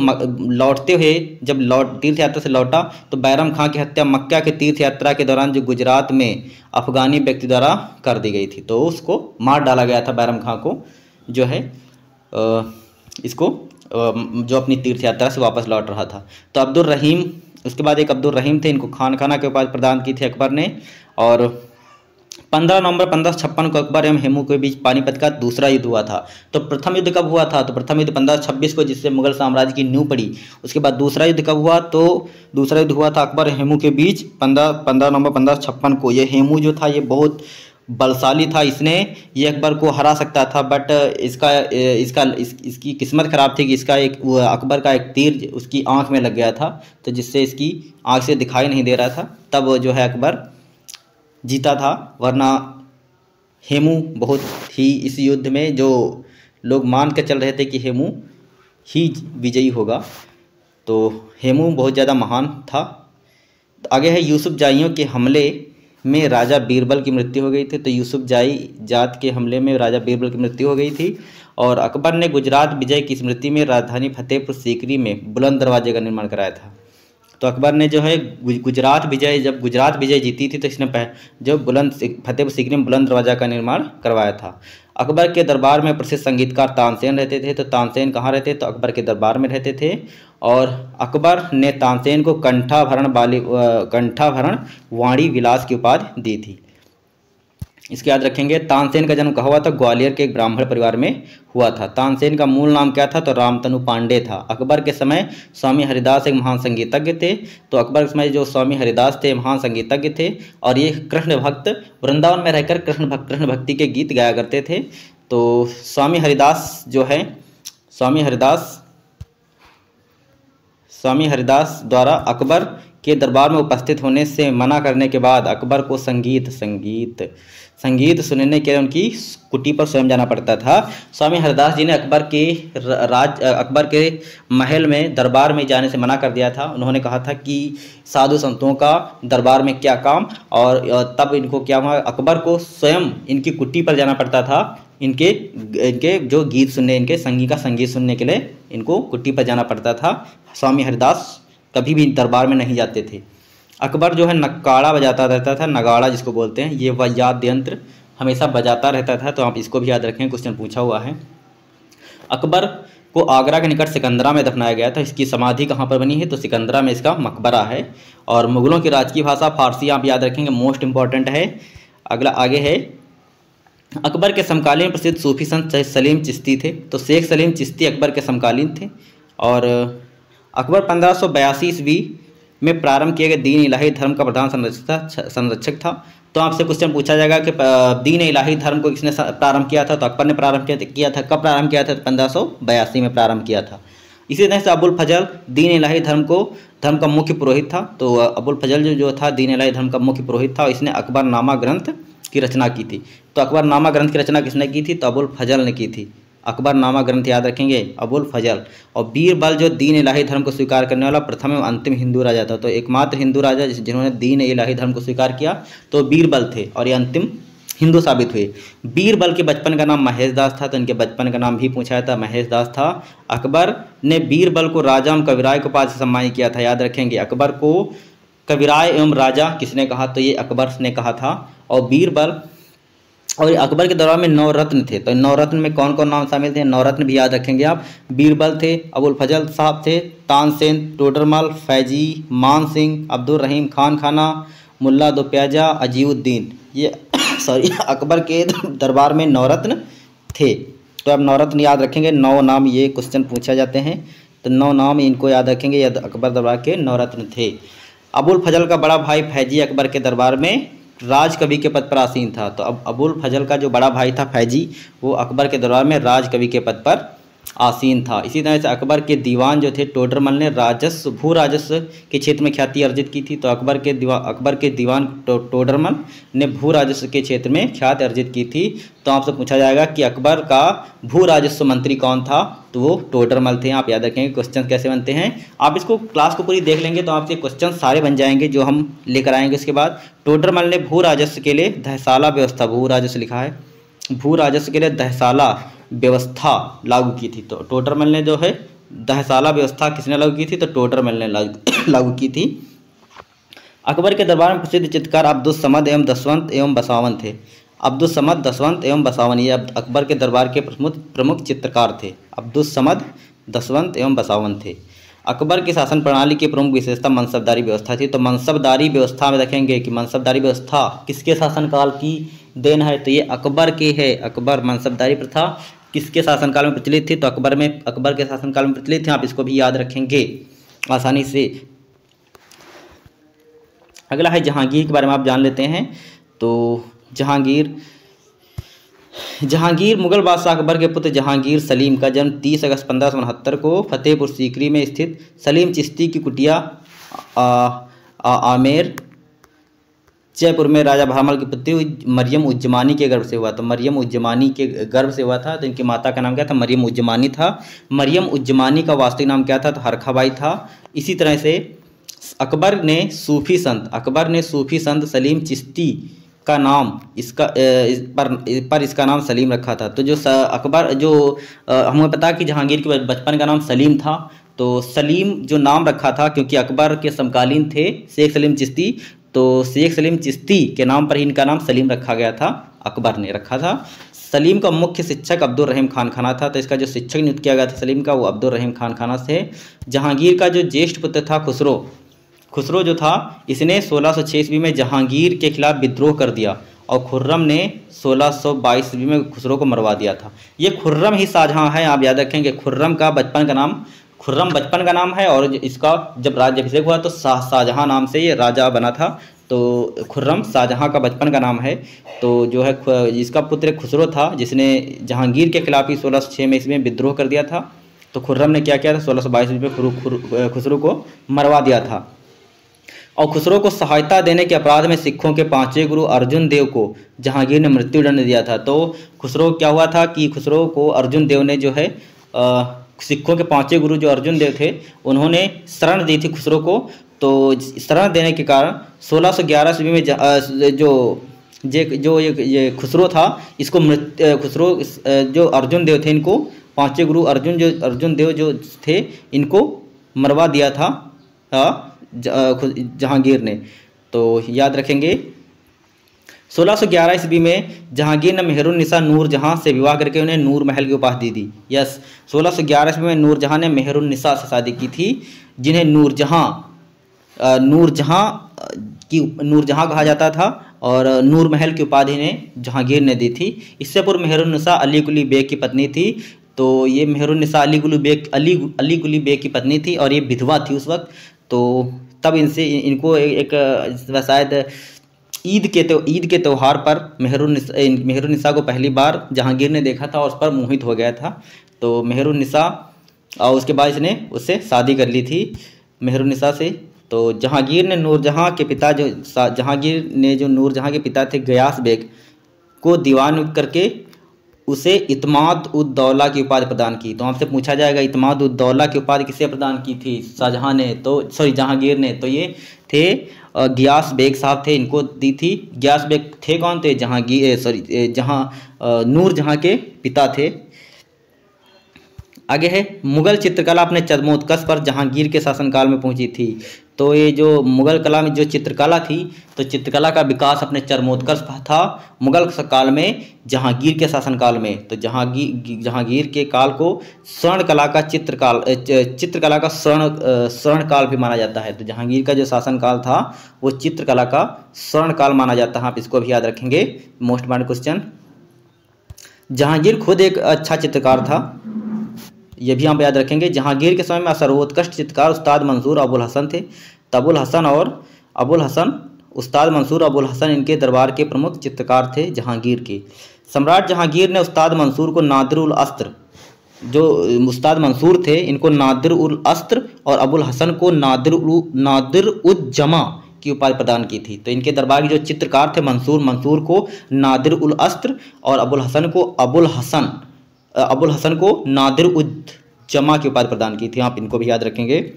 लौटते हुए जब तीर्थ यात्रा से लौटा तो बैरम खां की हत्या मक्का के तीर्थ यात्रा के दौरान जो गुजरात में अफगानी व्यक्ति द्वारा कर दी गई थी। तो उसको मार डाला गया था बैरम खां को, जो है इसको जो अपनी तीर्थ यात्रा से वापस लौट रहा था। तो अब्दुल रहीम, उसके बाद एक अब्दुल रहीम थे, इनको खाना की उपाधि प्रदान की थी अकबर ने। और 15 नवंबर 1556 को अकबर एवं हेमू के बीच पानीपत का दूसरा युद्ध हुआ था। तो प्रथम युद्ध कब हुआ था? तो प्रथम युद्ध 1526 को, जिससे मुगल साम्राज्य की नींव पड़ी। उसके बाद दूसरा युद्ध कब हुआ? तो दूसरा युद्ध हुआ था अकबर हेमू के बीच 15 नवंबर 1556 को। ये हेमू जो था ये बहुत बलशाली था, ये अकबर को हरा सकता था, बट इसकी किस्मत खराब थी कि अकबर का एक तीर उसकी आंख में लग गया था, तो जिससे इसकी आंख से दिखाई नहीं दे रहा था। तब जो है अकबर जीता था, वरना हेमू बहुत ही इस युद्ध में जो लोग मान के चल रहे थे कि हेमू ही विजयी होगा, तो हेमू बहुत ज़्यादा महान था। आगे है यूसुफ जाइयों के हमले में राजा बीरबल की मृत्यु हो गई थी। तो यूसुफ जाई जात के हमले में राजा बीरबल की मृत्यु हो गई थी। और अकबर ने गुजरात विजय की स्मृति में राजधानी फतेहपुर सीकरी में बुलंद दरवाजे का निर्माण कराया था। तो अकबर ने जो है जब गुजरात विजय जीती थी तो इसने फतेहपुर सीकरी में बुलंद दरवाजा का निर्माण करवाया था। अकबर के दरबार में प्रसिद्ध संगीतकार तानसेन रहते थे। तो तानसेन कहाँ रहते? तो अकबर के दरबार में रहते थे। और अकबर ने तानसेन को कंठाभरण वाणी विलास की उपाधि दी थी। इसको याद रखेंगे। तानसेन का जन्म कहाँ हुआ था? ग्वालियर के एक ब्राह्मण परिवार में हुआ था। तानसेन का मूल नाम क्या था? तो रामतनु पांडे था। अकबर के समय स्वामी हरिदास एक महान संगीतज्ञ थे। तो अकबर के समय जो स्वामी हरिदास थे महान संगीतज्ञ थे, और ये कृष्ण भक्त वृंदावन में रहकर कृष्ण भक्ति के गीत गाया करते थे। तो स्वामी हरिदास द्वारा अकबर के दरबार में उपस्थित होने से मना करने के बाद अकबर को संगीत सुनने के लिए उनकी कुटी पर स्वयं जाना पड़ता था। स्वामी हरिदास जी ने अकबर के महल में दरबार में जाने से मना कर दिया था। उन्होंने कहा था कि साधु संतों का दरबार में क्या काम, और तब इनको क्या हुआ, अकबर को स्वयं इनकी कुटी पर जाना पड़ता था। इनके जो गीत सुनने, इनके संगीत सुनने के लिए इनको कुटी पर जाना पड़ता था। स्वामी हरिदास कभी भी दरबार में नहीं जाते थे। अकबर जो है नगाड़ा बजाता रहता था, नगाड़ा जिसको बोलते हैं, ये वाद्य यंत्र हमेशा बजाता रहता था, तो आप इसको भी याद रखें, क्वेश्चन पूछा हुआ है। अकबर को आगरा के निकट सिकंदरा में दफनाया गया था। इसकी समाधि कहाँ पर बनी है? तो सिकंदरा में इसका मकबरा है। और मुगलों की राजकीय भाषा फारसी, आप याद रखेंगे, मोस्ट इंपॉर्टेंट है। अगला आगे है, अकबर के समकालीन प्रसिद्ध सूफी संत सलीम चिश्ती थे। तो शेख सलीम चिश्ती अकबर के समकालीन थे। और अकबर 1582 ईस्वी में प्रारंभ किए गए दीन इलाही धर्म का प्रधान संरक्षक था। तो आपसे क्वेश्चन पूछा जाएगा कि दीन इलाही धर्म को किसने प्रारंभ किया था? तो अकबर ने प्रारंभ किया था। कब प्रारंभ किया था? तो 1582 में प्रारंभ किया था। इसी तरह से अबुल फजल दीन इलाही धर्म का मुख्य पुरोहित था। तो अबुल फजल जो था दीन इलाही धर्म का मुख्य पुरोहित था। इसने अकबरनामा ग्रंथ की रचना की थी। तो अकबरनामा ग्रंथ की रचना किसने की थी? तो अबुल फजल ने की थी। अकबरनामा ग्रंथ याद रखेंगे, अबुल फजल। और बीरबल जो दीन इलाही धर्म को स्वीकार करने वाला प्रथम एवं अंतिम हिंदू राजा था। तो एकमात्र हिंदू राजा जिन्होंने दीन इलाही धर्म को स्वीकार किया तो बीरबल थे, और ये अंतिम हिंदू साबित हुए। बीरबल के बचपन का नाम महेश दास था। तो इनके बचपन का नाम भी पूछा था, महेश दास था। अकबर ने बीरबल को राजा एवं कविराय को उपाधि से सम्मानित किया था। याद रखेंगे, अकबर को कविराय एवं राजा किसने कहा? तो ये अकबर ने कहा था। और बीरबल और अकबर के दौरान में 9 रत्न थे। तो 9 रत्न में कौन कौन नाम शामिल थे? 9 रत्न भी याद रखेंगे आप। बीरबल थे, अबुल फजल साहब थे, तानसेन, टोडरमल, फैजी, मान सिंह, अब्दुल रहीम खान खाना, मुल्ला दो प्याजा, अजीउद्दीन। ये सॉरी अकबर के दरबार में 9 रत्न थे। तो अब 9 रत्न याद रखेंगे। 9 नाम ये क्वेश्चन पूछा जाते हैं, तो 9 नाम इनको याद रखेंगे। ये अकबर दरबार के 9 रत्न थे। अबुल फजल का बड़ा भाई फैजी अकबर के दरबार में राजकवि के पद पर आसीन था। तो अब अबुल फजल का जो बड़ा भाई था फैजी, वो अकबर के दरबार में राजकवि के पद पर आसीन था। इसी तरह से अकबर के दीवान जो थे टोडरमल ने भू राजस्व के क्षेत्र में ख्याति अर्जित की थी। तो अकबर के दीवान टोडरमल ने भू राजस्व के क्षेत्र में ख्याति अर्जित की थी। तो आपसे पूछा जाएगा कि अकबर का भू राजस्व मंत्री कौन था? तो वो टोडरमल थे। आप याद रखेंगे क्वेश्चन कैसे बनते हैं। आप इसको क्लास को पूरी देख लेंगे तो आपके क्वेश्चन सारे बन जाएंगे जो हम लेकर आएंगे। इसके बाद टोडरमल ने भू राजस्व के लिए दहसाला व्यवस्था, भू राजस्व लिखा है, भू राजस्व के लिए दहसाला व्यवस्था लागू की थी। तो टोडरमल ने जो है दहसाला व्यवस्था किसने लागू की थी? तो टोडरमल ने लागू की थी। अकबर के दरबार में प्रसिद्ध चित्रकार अब्दुल समद एवं दसवंत एवं बसावन थे। अब्दुल समद, दसवंत एवं बसावन, ये अकबर के दरबार के प्रमुख चित्रकार थे। अब्दुल समद, दसवंत एवं बसावन थे। अकबर की शासन प्रणाली की प्रमुख विशेषता मनसबदारी व्यवस्था थी। तो मनसबदारी व्यवस्था में देखेंगे कि मनसबदारी व्यवस्था किसके शासनकाल की देन है? तो ये अकबर की है। अकबर, मनसबदारी प्रथा किसके शासनकाल में प्रचलित थी? तो अकबर के शासनकाल में प्रचलित थे। आप इसको भी याद रखेंगे आसानी से। अगला है जहांगीर के बारे में आप जान लेते हैं। तो जहांगीर मुगल बादशाह अकबर के पुत्र जहांगीर सलीम का जन्म 30 अगस्त 1569 को फतेहपुर सीकरी में स्थित सलीम चिश्ती की कुटिया आमेर जयपुर में राजा बहरमल की पुत्री मरियम उज्जमानी के गर्भ से हुआ। तो मरियम उज्जमानी के गर्भ से हुआ था। तो इनकी माता का नाम क्या था? मरियम उज्जमानी था। मरियम उज्जमानी का वास्तविक नाम क्या था? तो हरखाबाई था। इसी तरह से अकबर ने सूफी संत सलीम चिश्ती का नाम इस पर इसका नाम सलीम रखा था। तो जो अकबर जो हमें पता कि जहांगीर के बचपन का नाम सलीम था। तो सलीम जो नाम रखा था क्योंकि अकबर के समकालीन थे शेख सलीम चिश्ती, तो शेख सलीम चिश्ती के नाम पर ही इनका नाम सलीम रखा गया था, अकबर ने रखा था। सलीम का मुख्य शिक्षक अब्दुल रहीम खान खाना था। तो इसका जो शिक्षक नियुक्त किया गया था सलीम का, वो अब्दुल रहीम खान खाना से। जहांगीर का जो ज्येष्ठ पुत्र था खुसरो जो था, इसने 1606 ईस्वी में जहांगीर के खिलाफ विद्रोह कर दिया और खुर्रम ने 1622 ईस्वी में खुसरो को मरवा दिया था। ये खुर्रम ही शाहजहां है। आप याद रखेंगे खुर्रम बचपन का नाम है और इसका जब राज्याभिषेक हुआ तो शाहजहां नाम से ये राजा बना था। तो खुर्रम शाहजहां का बचपन का नाम है। तो जो है इसका पुत्र खुसरो था जिसने जहांगीर के खिलाफ ही 1606 ईस्वी में विद्रोह कर दिया था। तो खुर्रम ने क्या किया था? 1622 ईस्वी में खुसरो को मरवा दिया था। और खुसरो को सहायता देने के अपराध में सिखों के 5वें गुरु अर्जुन देव को जहांगीर ने मृत्युदंड दिया था। तो खुसरो क्या हुआ था कि खुसरो को अर्जुन देव ने जो है सिखों के 5वें गुरु जो अर्जुन देव थे उन्होंने शरण दी थी खुसरो को। तो शरण देने के कारण 1611 ईस्वी में जो ये खुसरो था, इसको खुसरो जो अर्जुन देव थे, इनको 5वें गुरु अर्जुन देव जो थे, इनको मरवा दिया था जहांगीर ने। तो याद रखेंगे 1611 ईस्वी में जहांगीर ने मेहरुन्निसा नूरजहां से विवाह करके उन्हें नूर महल की उपाधि दी। यस, 1611 ईस्वी में नूरजहां ने मेहरुन्निसा से शादी की थी, जिन्हें नूरजहां कहा जाता था, और नूर महल की उपाधि ने जहांगीर ने दी थी। इससे पूर्व मेहरुन्निसा अली कुली बेग की पत्नी थी। तो ये मेहरुन्निसा अली कुली बेग की पत्नी थी और ये विधवा थी उस वक्त। तो तब इनको एक शायद ईद के त्यौहार पर मेहरुन्निसा को पहली बार जहांगीर ने देखा था और उस पर मोहित हो गया था। तो मेहरुन्निसा और उसके बाद इसने उससे शादी कर ली थी मेहरुन्निसा से। तो जहांगीर ने नूरजहां के पिता थे गयास बेग को दीवान नियुक्त करके उसे इत्माद उद दौला की उपाधि प्रदान की। तो आपसे पूछा जाएगा इत्माद उद दौला की उपाधि किसे प्रदान की थी? जहांगीर ने। तो ये थे गियास बेग साहब थे, इनको दी थी। गियास बेग थे कौन थे? नूरजहां के पिता थे। आगे है मुगल चित्रकला अपने चरमोत्कर्ष पर जहांगीर के शासनकाल में पहुंची थी। तो ये जो मुगल कला में जो चित्रकला थी, तो चित्रकला का विकास अपने चरमोत्कर्ष पर था मुगल काल में, जहांगीर के शासनकाल में। तो जहांगीर के काल को स्वर्ण कला का चित्रकला का स्वर्ण काल भी माना जाता है। तो जहांगीर का जो शासनकाल था वो चित्रकला का स्वर्ण काल माना जाता है। आप इसको भी याद रखेंगे, मोस्ट इम्पोर्टेंट क्वेश्चन। जहांगीर खुद एक अच्छा चित्रकार था, ये भी हम याद रखेंगे। जहांगीर के समय में सर्वोत्कृष्ट चित्रकार उस्ताद मंसूर अबुल हसन थे। तो उस्ताद मंसूर अबुल हसन इनके दरबार के प्रमुख चित्रकार थे जहांगीर के। सम्राट जहांगीर ने उस्ताद मंसूर को नादिर उल अस्त्र, जो उस्ताद मंसूर थे इनको नादिर उल अस्त्र और अबुल हसन को नादिर उज जमा की उपाधि प्रदान की थी। तो इनके दरबार के जो चित्रकार थे मंसूर को नादिर उल अस्त्र और अबुल हसन को नादिर उज जमा की उपाधि प्रदान की थी। आप इनको भी याद रखेंगे।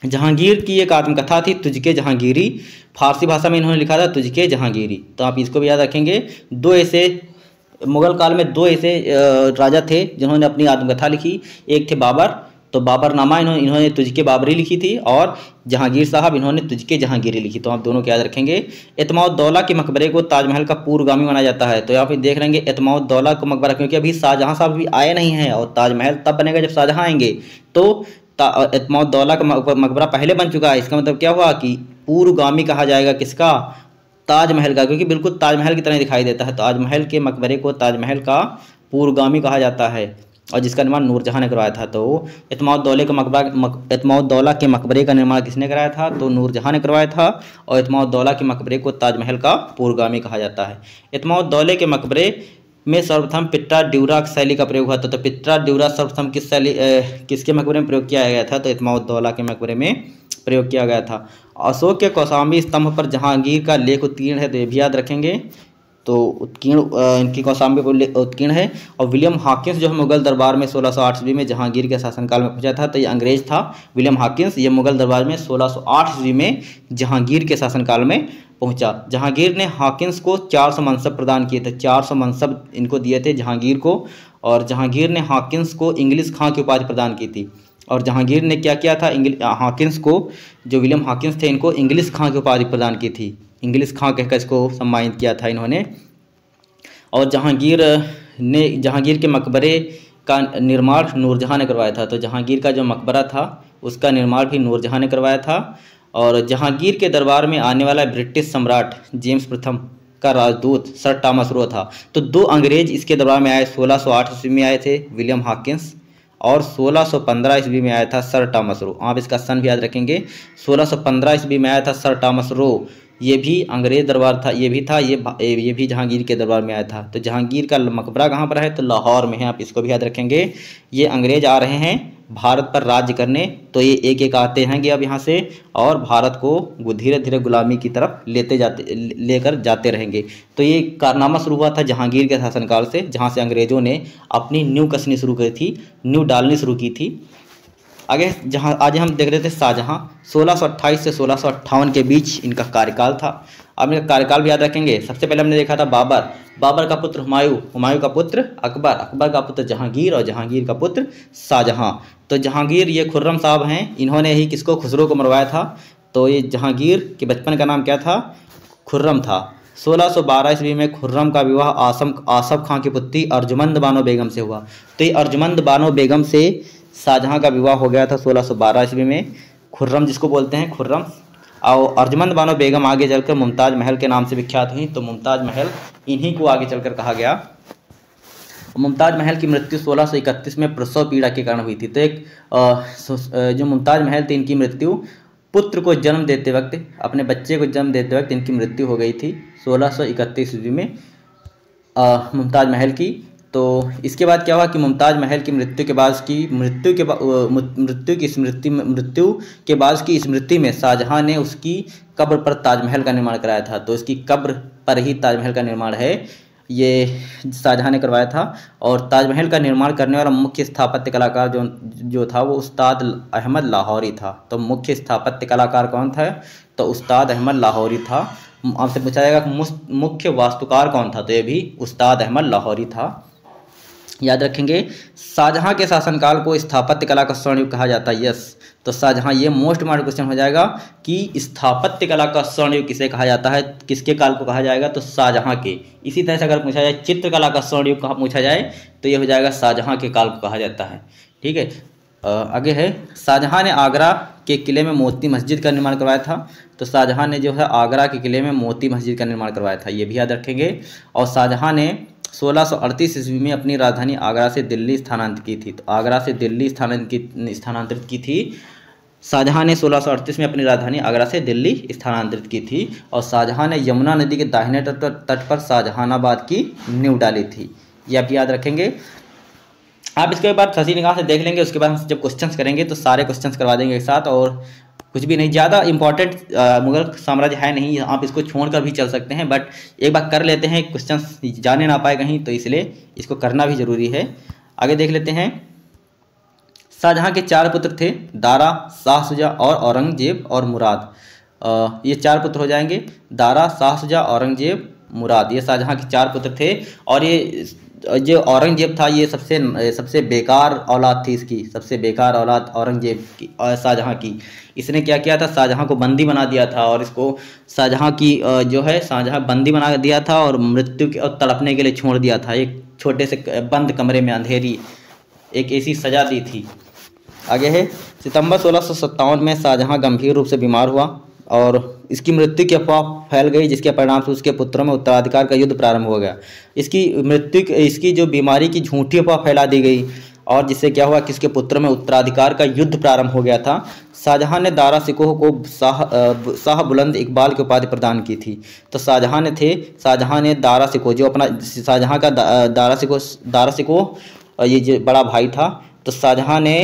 जहांगीर की एक आत्मकथा थी तुझके जहांगीरी, फारसी भाषा में इन्होंने लिखा था तुझके जहांगीरी। तो आप इसको भी याद रखेंगे। मुगल काल में दो ऐसे राजा थे जिन्होंने अपनी आत्मकथा लिखी। एक थे बाबर, तो बाबरनामा इन्होंने तुझके बाबरी लिखी थी, और जहांगीर साहब इन्होंने तुझके जहांगीरी लिखी। तो आप दोनों को याद रखेंगे। एतमाउद्दौला के मकबरे को ताजमहल का पूर्वगामी माना जाता है। तो यहाँ पे देख लेंगे एतमाउद्दौला को मकबरा, क्योंकि अभी शाहजहां साहब भी आए नहीं हैं और ताजमहल तब बनेगा जब शाहजहां आएंगे। तो एतमाउद्दौला का मकबरा पहले बन चुका है। इसका मतलब क्या हुआ कि पूर्वगामी कहा जाएगा किसका? ताजमहल का, क्योंकि बिल्कुल ताजमहल की तरह दिखाई देता है। ताजमहल के मकबरे को ताजमहल का पूर्वगामी कहा जाता है, और जिसका निर्माण नूरजहां ने करवाया था। तो एतमाउद्दौला के मकबरे का निर्माण किसने कराया था? तो नूरजहां ने करवाया था, और एतमाउद्दौला के मकबरे को ताजमहल का पूर्वगामी कहा जाता है। एतमाउद्दौला के मकबरे में सर्वप्रथम पिट्रा ड्यूरा शैली का प्रयोग हुआ था। तो पिट्रा ड्यूरा सर्वप्रथम किसके मकबरे में प्रयोग किया गया था? तो एतमाउद्दौला के मकबरे में प्रयोग किया गया था। अशोक के कौशाम्बी स्तंभ पर जहांगीर का लेख उत्कीर्ण है, तो ये भी याद रखेंगे। तो इनकी कौशाम्बी पर उत्कीर्ण है। और विलियम हॉकिंस जो है मुगल दरबार में 1608 ईस्वी में जहांगीर के शासनकाल में पहुंचा था। तो ये अंग्रेज था विलियम हॉकिंस, ये मुगल दरबार में 1608 ईस्वी में जहांगीर के शासनकाल में पहुंचा। जहांगीर ने हॉकिंस को 400 मनसब प्रदान किए थे। 400 मनसब इनको दिए थे जहांगीर को, और जहांगीर ने हॉकिंस को इंग्लिश खां की उपाधि प्रदान की थी। और जहांगीर ने क्या किया था? हॉकिंस को, जो विलियम हॉकिंस थे, इनको इंग्लिश खां की उपाधि प्रदान की थी। इंग्लिश खां कहकर इसको सम्मानित किया था इन्होंने। और जहांगीर के मकबरे का निर्माण नूरजहां ने करवाया था। तो जहांगीर का जो मकबरा था उसका निर्माण भी नूरजहां ने करवाया था। और जहांगीर के दरबार में आने वाला ब्रिटिश सम्राट जेम्स प्रथम का राजदूत सर टॉमस रो था। तो दो अंग्रेज इसके दरबार में आए। 1608 ईस्वी में आए थे विलियम हॉकिंस, और 1615 ईस्वी में आया था सर टॉमस रो। आप इसका सन भी याद रखेंगे। 1615 ईस्वी में आया था सर टॉमस रो। ये भी अंग्रेज दरबार था, ये भी जहांगीर के दरबार में आया था। तो जहांगीर का मकबरा कहाँ पर है? तो लाहौर में है। आप इसको भी याद रखेंगे। ये अंग्रेज आ रहे हैं भारत पर राज्य करने, तो ये एक एक आते हैं अब यहाँ से, और भारत को धीरे धीरे गुलामी की तरफ लेकर जाते रहेंगे। तो ये कारनामा शुरू हुआ था जहांगीर के शासनकाल से, जहाँ से अंग्रेज़ों ने अपनी नींव कसनी शुरू की थी, नींव डालनी शुरू की थी। आगे आज हम देख रहे थे शाहजहां। 1628 से 1658 के बीच इनका कार्यकाल था। आप इनका कार्यकाल भी याद रखेंगे। सबसे पहले हमने देखा था बाबर का पुत्र हुमायूं का पुत्र अकबर का पुत्र जहांगीर, और जहांगीर का पुत्र शाहजहां। तो जहांगीर ये खुर्रम साहब हैं, इन्होंने ही किसको? खुसरो को मरवाया था। तो ये जहांगीर के बचपन का नाम क्या था? खुर्रम था। 1612 ईस्वी में खुर्रम का विवाह आसफ खां की पुत्री अर्जुमंद बानो बेगम से हुआ। तो ये अर्जुमंद बानो बेगम से शाहजहां का विवाह हो गया था 1612 ईस्वी में। खुर्रम जिसको बोलते हैं खुर्रम, और अर्जुमंद बानो बेगम आगे चलकर मुमताज़ महल के नाम से विख्यात हुई। तो मुमताज़ महल इन्हीं को आगे चलकर कहा गया। मुमताज़ महल की मृत्यु 1631 में प्रसव पीड़ा के कारण हुई थी। तो एक जो मुमताज़ महल थी, इनकी मृत्यु पुत्र को जन्म देते वक्त, अपने बच्चे को जन्म देते वक्त इनकी मृत्यु हो गई थी 1631 ईस्वी में मुमताज़ महल की। तो इसके बाद क्या हुआ कि मुमताज़ महल की मृत्यु के बाद की स्मृति में शाहजहां ने उसकी कब्र पर ताजमहल का निर्माण कराया था। तो इसकी कब्र पर ही ताजमहल का निर्माण है, ये शाहजहां ने करवाया था। और ताजमहल का निर्माण करने वाला मुख्य स्थापत्य कलाकार जो था वो उस्ताद अहमद लाहौरी था। तो मुख्य स्थापत्य कलाकार कौन था? तो उस्ताद अहमद लाहौरी था। आपसे पूछा जाएगा कि मुख्य वास्तुकार कौन था? तो ये भी उस्ताद अहमद लाहौरी था। याद रखेंगे, शाहजहां के शासनकाल को स्थापत्य कला का स्वर्ण युग कहा जाता है। यस, तो शाहजहां, ये मोस्ट इम्पॉर्टेंट क्वेश्चन हो जाएगा कि स्थापत्य कला का स्वर्ण युग किसे कहा जाता है, किसके काल को कहा जाएगा? तो शाहजहां के। इसी तरह से अगर पूछा जाए चित्रकला का स्वर्ण युग कहाँ पूछा जाए तो ये हो जाएगा शाहजहां के काल को कहा जाता है। ठीक है, आगे है, शाहजहां ने आगरा के किले में मोती मस्जिद का निर्माण करवाया था। तो शाहजहां ने जो है आगरा के किले में मोती मस्जिद का निर्माण करवाया था, ये भी याद रखेंगे। और शाहजहां ने 1638 ईस्वी में अपनी राजधानी आगरा से दिल्ली स्थानांतरित की थी। तो आगरा से दिल्ली स्थानांतरित की थी शाहजहां ने 1638 में अपनी राजधानी आगरा से दिल्ली स्थानांतरित की थी। और शाहजहां ने यमुना नदी के दाहिने तट पर शाहजहानाबाद की नींव डाली थी, ये आप याद रखेंगे। आप इसके बाद हंसी निगाह से देख लेंगे, उसके बाद हम जब क्वेश्चंस करेंगे तो सारे क्वेश्चंस करवा देंगे एक साथ, और कुछ भी नहीं, ज़्यादा इंपॉर्टेंट मुगल साम्राज्य है नहीं, आप इसको छोड़कर भी चल सकते हैं, बट एक बार कर लेते हैं, क्वेश्चंस जाने ना पाए कहीं, तो इसलिए इसको करना भी ज़रूरी है। आगे देख लेते हैं। शाहजहां के 4 पुत्र थे, दारा, शाह शुजा और औरंगजेब और मुराद। ये 4 पुत्र हो जाएंगे, दारा, शाह शुजा, औरंगजेब, मुराद। ये शाहजहां के 4 पुत्र थे। और ये जो औरंगजेब था ये सबसे बेकार औलाद थी इसकी, सबसे बेकार औलाद औरंगजेब की, शाहजहां की। इसने क्या किया था, शाहजहां को बंदी बना दिया था, और इसको शाहजहां की जो है शाहजहां बंदी बना दिया था और मृत्यु के और तड़पने के लिए छोड़ दिया था, एक छोटे से बंद कमरे में अंधेरी, एक ऐसी सजा दी थी। आगे है, सितंबर 1657 में शाहजहां गंभीर रूप से बीमार हुआ और इसकी मृत्यु की अफवाह फैल गई, जिसके परिणाम से उसके पुत्रों में उत्तराधिकार का युद्ध प्रारंभ हो गया। इसकी जो बीमारी की झूठी अफवाह फैला दी गई, और जिससे क्या हुआ कि इसके पुत्रों में उत्तराधिकार का युद्ध प्रारंभ हो गया था। शाहजहां ने दारा शिकोह को शाह बुलंद इकबाल की उपाधि प्रदान की थी। तो शाहजहां ने दारा शिकोह, जो अपना शाहजहां का दारा शिकोह ये जो बड़ा भाई था, तो शाहजहां ने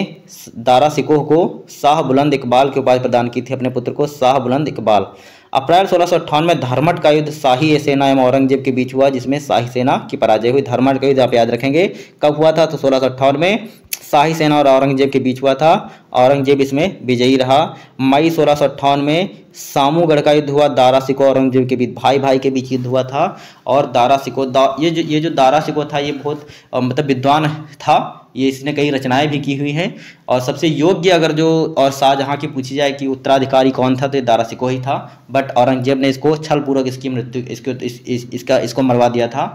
दारा शिकोह को शाह बुलंद इकबाल की उपाधि प्रदान की थी, अपने पुत्र को शाह बुलंद इकबाल। अप्रैल 1658 में धर्मट का युद्ध शाही सेना एवं औरंगजेब के बीच हुआ, जिसमें शाही सेना की पराजय हुई। धर्मट का युद्ध आप याद रखेंगे कब हुआ था, तो 1658 में शाही सेना और औरंगजेब के बीच हुआ था। औरंगजेब इसमें विजयी रहा। मई 1658 में सामूगढ़ का युद्ध हुआ, दारा शिकोह और औरंगजेब के बीच, भाई भाई के बीच युद्ध हुआ था। और दारा शिकोह ये जो दारा शिकोह था ये बहुत मतलब विद्वान था, ये इसने कई रचनाएं भी की हुई हैं। और सबसे योग्य अगर जो और शाहजहां की पूछी जाए कि उत्तराधिकारी कौन था, तो ये दारा शिकोह ही था। बट औरंगजेब ने इसको छलपूर्वक इसकी मृत्यु इसको मरवा दिया था।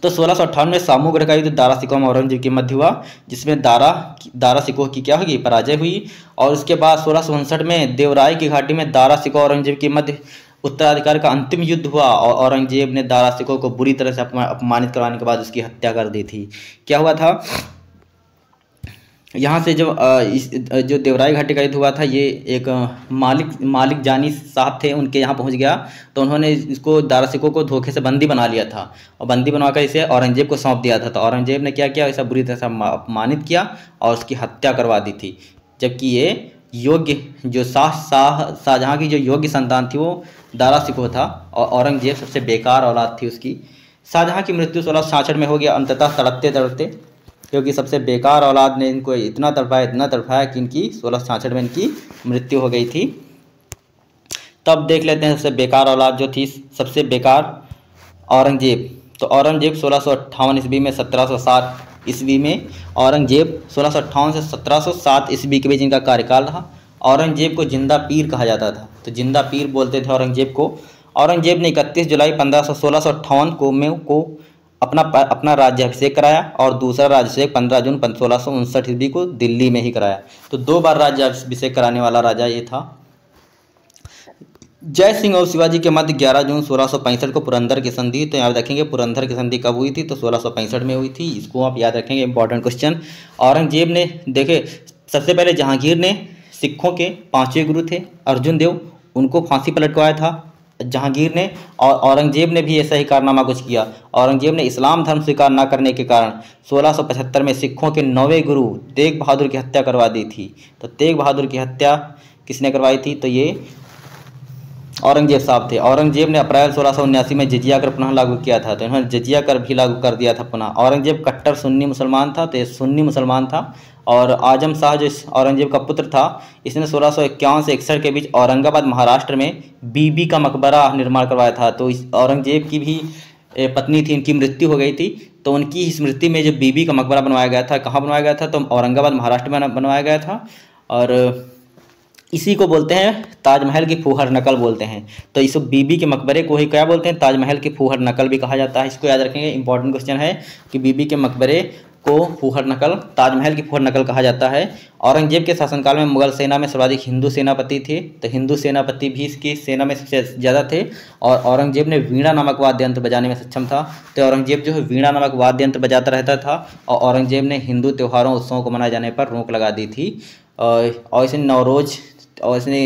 तो 1658 में सामूगढ़ का युद्ध दारा शिकोह और औरंगजेब के मध्य हुआ, जिसमें दारा शिकोह की क्या होगी, पराजय हुई। और उसके बाद 1659 में देवराय की घाटी में दारा शिकोह और औरंगजेब के मध्य उत्तराधिकार का अंतिम युद्ध हुआ, और औरंगजेब ने दारा शिकोह को बुरी तरह से अपमानित करवाने के बाद उसकी हत्या कर दी थी। क्या हुआ था, यहाँ से जो देवराय घाटी का युद्ध हुआ था, ये एक मालिक जानी साहब थे, उनके यहाँ पहुँच गया, तो उन्होंने इसको दारा शिकोह को धोखे से बंदी बना लिया था, और बंदी बनवाकर इसे औरंगजेब को सौंप दिया था। तो औरंगजेब ने क्या किया, ऐसा बुरी तरह से अपमानित किया और उसकी हत्या करवा दी थी। जबकि ये योग्य जो शाहजहां की जो योग्य संतान थी वो दारा शिकोह था, और औरंगजेब सबसे बेकार औलाद थी उसकी। शाहजहां की मृत्यु 1666 में हो गया, अंततः तड़पते तड़पते, क्योंकि सबसे बेकार औलाद ने इनको इतना तड़पाया कि इनकी 1666 में इनकी मृत्यु हो गई थी। तब देख लेते हैं सबसे बेकार औलाद जो थी, सबसे बेकार औरंगजेब। तो औरंगजेब 1658 ईस्वी में 1707 ईस्वी में औरंगजेब 1658 से 1707 ईस्वी के बीच इनका कार्यकाल रहा। औरंगजेब को जिंदा पीर कहा जाता था, तो जिंदा पीर बोलते थे औरंगजेब को। औरंगजेब ने 31 जुलाई 1658 को अपना राज्याभिषेक कराया और दूसरा राज्याभिषेक 15 जून 1659 ईस्वी को दिल्ली में ही कराया। तो 2 बार राज्याभिषेक कराने वाला राजा ये था। जय सिंह और शिवाजी के मध्य 11 जून 1665 को पुरंदर की संधि। तो याद रखेंगे पुरंदर की संधि कब हुई थी, तो 1665 में हुई थी। इसको आप याद रखेंगे, इंपॉर्टेंट क्वेश्चन। औरंगजेब ने देखे, सबसे पहले जहांगीर ने सिखों के 5वें गुरु थे अर्जुन देव, उनको फांसी पर लटकाया था जहांगीर ने। और औरंगजेब ने भी ऐसा ही कारनामा कुछ किया। औरंगजेब ने इस्लाम धर्म स्वीकार न करने के कारण 1675 में सिखों के 9वें गुरु तेग बहादुर की हत्या करवा दी थी। तो तेग बहादुर की हत्या किसने करवाई थी, तो ये औरंगजेब साहब थे। औरंगजेब ने अप्रैल 1679 में जजिया कर पुनः लागू किया था, तो इन्होंने जजिया कर भी लागू कर दिया था पुनः। औरंगजेब कट्टर सुन्नी मुसलमान था, तो ये सुन्नी मुसलमान था। और आजम शाह जो औरंगजेब का पुत्र था, इसने 1651 से 61 के बीच औरंगाबाद महाराष्ट्र में बीबी का मकबरा निर्माण करवाया था। तो इस औरंगजेब की भी पत्नी थी, इनकी मृत्यु हो गई थी, तो उनकी स्मृति में जो बीबी का मकबरा बनवाया गया था, कहाँ बनवाया गया था, तो औरंगाबाद महाराष्ट्र में बनवाया गया था। और इसी को बोलते हैं ताजमहल की फूहड़ नकल बोलते हैं। तो इस बीबी के मकबरे को ही क्या बोलते हैं, ताजमहल की फूहड़ नकल भी कहा जाता है। इसको याद रखेंगे, इंपॉर्टेंट क्वेश्चन है कि बीबी के मकबरे को फूहड़ नकल, ताजमहल की फूहड़ नकल कहा जाता है। औरंगजेब के शासनकाल में मुगल सेना में सर्वाधिक हिंदू सेनापति थे, तो हिंदू सेनापति भी इसकी सेना में सबसे ज़्यादा थे। और औरंगजेब ने वीणा नामक वाद्य यंत्र बजाने में सक्षम था। तो औरंगजेब जो है वीणा नामक वाद्य यंत्र बजाता रहता था। और औरंगजेब ने हिंदू त्योहारों उत्सवों को मनाए जाने पर रोक लगा दी थी। और इसने नवरोज और इसने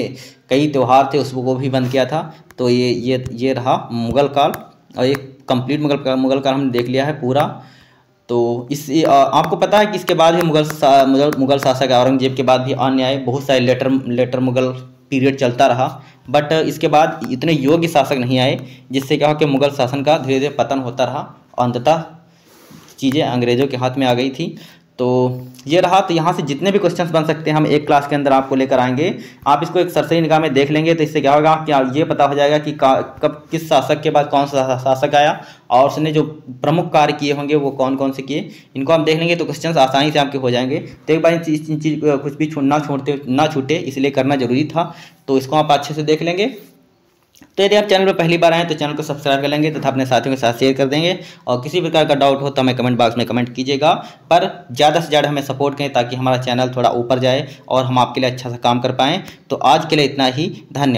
कई त्यौहार थे उसको भी बंद किया था। तो ये रहा मुग़ल काल, और ये कंप्लीट मुग़ल काल हमने देख लिया है पूरा। तो इस आपको पता है कि इसके बाद भी मुग़ल शासक औरंगजेब के बाद भी अन्य आए, बहुत सारे लेटर मुग़ल पीरियड चलता रहा, बट इसके बाद इतने योग्य शासक नहीं आए, जिससे क्या हो कि मुग़ल शासन का धीरे धीरे पतन होता रहा और अंततः चीज़ें अंग्रेज़ों के हाथ में आ गई थी। तो ये रहा। तो यहाँ से जितने भी क्वेश्चंस बन सकते हैं हम एक क्लास के अंदर आपको लेकर आएंगे। आप इसको एक सरसरी निगाह में देख लेंगे, तो इससे क्या होगा कि ये पता हो जाएगा कि कब किस शासक के बाद कौन सा शासक आया और उसने जो प्रमुख कार्य किए होंगे वो कौन कौन से किए, इनको हम देख लेंगे तो क्वेश्चंस आसानी से आपके हो जाएंगे। तो एक बार चीज़ कुछ भी ना छूटे इसलिए करना जरूरी था। तो इसको आप अच्छे से देख लेंगे। तो यदि आप चैनल पर पहली बार आएँ तो चैनल को सब्सक्राइब कर लेंगे तथा अपने साथियों के साथ शेयर कर देंगे। और किसी प्रकार का डाउट हो तो हमें कमेंट बॉक्स में कमेंट कीजिएगा, पर ज़्यादा से ज़्यादा हमें सपोर्ट करें ताकि हमारा चैनल थोड़ा ऊपर जाए और हम आपके लिए अच्छा सा काम कर पाएँ। तो आज के लिए इतना ही, धन्यवाद।